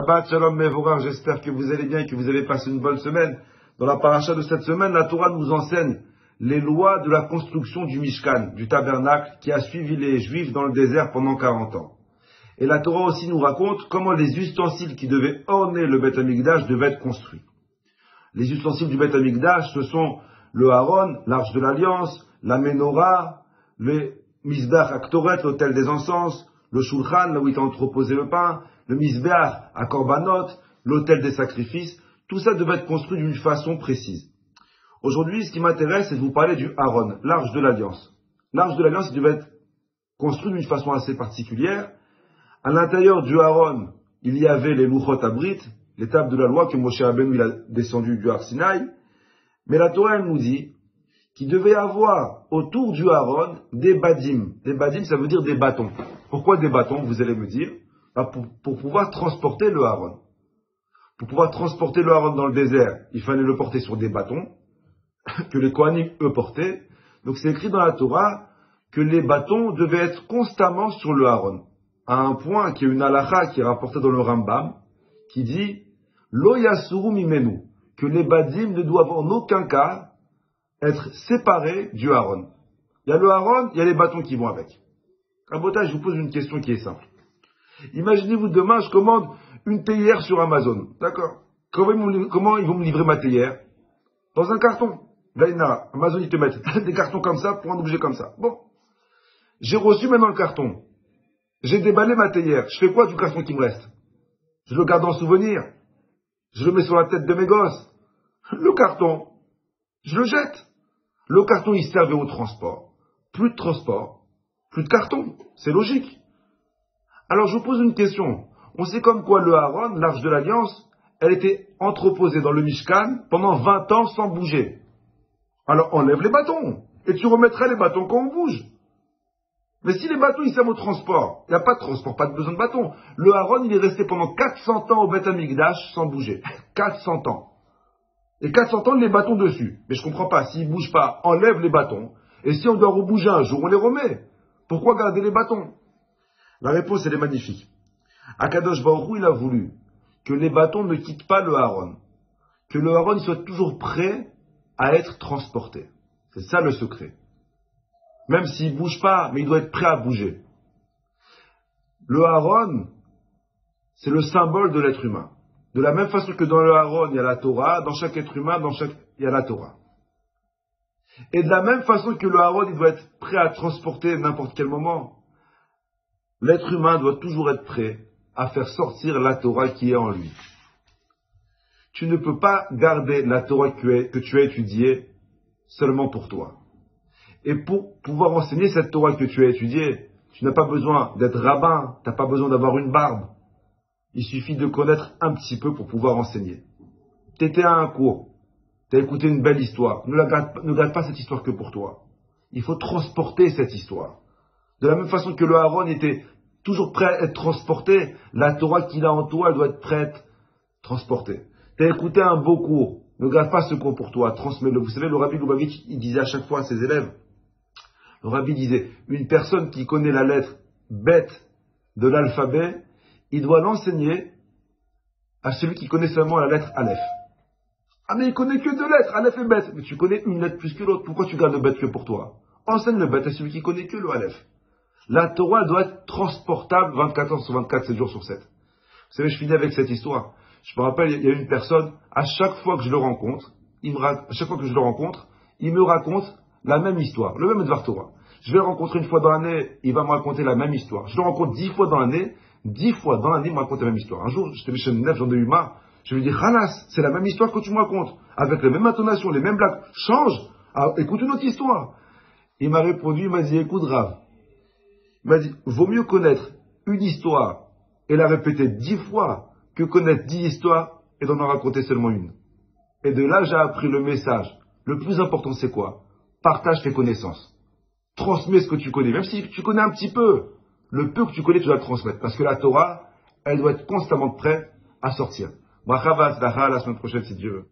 Shabbat Shalom Mevorach, j'espère que vous allez bien et que vous avez passé une bonne semaine. Dans la paracha de cette semaine, la Torah nous enseigne les lois de la construction du Mishkan, du tabernacle, qui a suivi les Juifs dans le désert pendant 40 ans. Et la Torah aussi nous raconte comment les ustensiles qui devaient orner le Beth Amikdash devaient être construits. Les ustensiles du Beth Amikdash, ce sont le Haron, l'arche de l'Alliance, la Menorah, le Mizbeach Aktoret, l'autel des encens, le Shulchan, là où il était entreposé le pain, le Mizbeach à Korbanot, l'autel des sacrifices. Tout ça devait être construit d'une façon précise. Aujourd'hui, ce qui m'intéresse, c'est de vous parler du Haron, l'arche de l'Alliance. L'arche de l'Alliance devait être construite d'une façon assez particulière. À l'intérieur du Haron, il y avait les Luchot Abrit, les tables de la loi que Moshe Rabbeinu il a descendu du Har Sinaï. Mais la Torah elle nous dit qu'il devait y avoir autour du Haron des badim. Des badim, ça veut dire des bâtons. Pourquoi des bâtons, vous allez me dire? Pour pouvoir transporter le Haron. Pour pouvoir transporter le Haron dans le désert, il fallait le porter sur des bâtons que les Kohanim, eux, portaient. Donc c'est écrit dans la Torah que les bâtons devaient être constamment sur le Haron. À un point qu'il y a une halakha qui est rapportée dans le Rambam, qui dit « Lo yasuru mimenu » que les badim ne doivent en aucun cas être séparés du Haron. Il y a le Haron, il y a les bâtons qui vont avec. Rabotai, je vous pose une question qui est simple. Imaginez-vous demain, je commande une théière sur Amazon. D'accord? Comment ils vont me livrer ma théière? Dans un carton. Là, Amazon, ils te mettent des cartons comme ça pour un objet comme ça. Bon. J'ai reçu maintenant le carton. J'ai déballé ma théière. Je fais quoi du carton qui me reste? Je le garde en souvenir. Je le mets sur la tête de mes gosses. Le carton, je le jette. Le carton, il servait au transport. Plus de transport, plus de carton. C'est logique. Alors, je vous pose une question. On sait comme quoi le Haron, l'arche de l'Alliance, elle était entreposée dans le Mishkan pendant 20 ans sans bouger. Alors, enlève les bâtons. Et tu remettrais les bâtons quand on bouge. Mais si les bâtons, ils servent au transport, il n'y a pas de transport, pas de besoin de bâtons. Le Haron, il est resté pendant 400 ans au Beth Amikdash sans bouger. 400 ans. Et 400 ans, les bâtons dessus. Mais je comprends pas. S'ils ne bougent pas, enlève les bâtons. Et si on doit rebouger un jour, on les remet. Pourquoi garder les bâtons? La réponse, elle est magnifique. Akadosh Baruch Hu, il a voulu que les bâtons ne quittent pas le Haron. Que le Haron soit toujours prêt à être transporté. C'est ça le secret. Même s'il ne bouge pas, mais il doit être prêt à bouger. Le Haron, c'est le symbole de l'être humain. De la même façon que dans le Haron, il y a la Torah, dans chaque être humain, il y a la Torah. Et de la même façon que le Haron, il doit être prêt à transporter n'importe quel moment, l'être humain doit toujours être prêt à faire sortir la Torah qui est en lui. Tu ne peux pas garder la Torah que tu as étudiée seulement pour toi. Et pour pouvoir enseigner cette Torah que tu as étudiée, tu n'as pas besoin d'être rabbin, tu n'as pas besoin d'avoir une barbe. Il suffit de connaître un petit peu pour pouvoir enseigner. Tu étais à un cours, tu as écouté une belle histoire. Ne garde pas cette histoire que pour toi. Il faut transporter cette histoire. De la même façon que le Haron était toujours prêt à être transporté, la Torah qu'il a en toi, elle doit être prête, transportée. Tu as écouté un beau cours, ne garde pas ce cours pour toi, transmets-le. Vous savez, le Rabbi Lubavitch, il disait à chaque fois à ses élèves, le Rabbi disait, une personne qui connaît la lettre bête de l'alphabet, il doit l'enseigner à celui qui connaît seulement la lettre Aleph. Ah mais il connaît que deux lettres, Aleph et bête. Mais tu connais une lettre plus que l'autre, pourquoi tu gardes le bête que pour toi? Enseigne le bête à celui qui connaît que le Aleph. La Torah doit être transportable 24 heures sur 24, 7 jours sur 7. Vous savez, je finis avec cette histoire. Je me rappelle, il y a une personne, à chaque fois que je le rencontre, il me raconte la même histoire, le même Dvar Torah. Je vais le rencontrer une fois dans l'année, il va me raconter la même histoire. Je le rencontre 10 fois dans l'année, 10 fois dans l'année, il me raconte la même histoire. Un jour, j'étais chez Nef, j'en ai eu marre. Je lui ai dit, Khalas, c'est la même histoire que tu me racontes, avec les mêmes intonations, les mêmes blagues. Change, écoute une autre histoire. Il m'a répondu, il m'a dit, écoute Rav, il m'a dit, vaut mieux connaître une histoire et la répéter 10 fois que connaître 10 histoires et d'en raconter seulement une. Et de là, j'ai appris le message. Le plus important, c'est quoi? Partage tes connaissances. Transmets ce que tu connais. Même si tu connais un petit peu, le peu que tu connais, tu dois le transmettre. Parce que la Torah, elle doit être constamment prête à sortir. Bracha v'atzlacha, la semaine prochaine, si Dieu veut.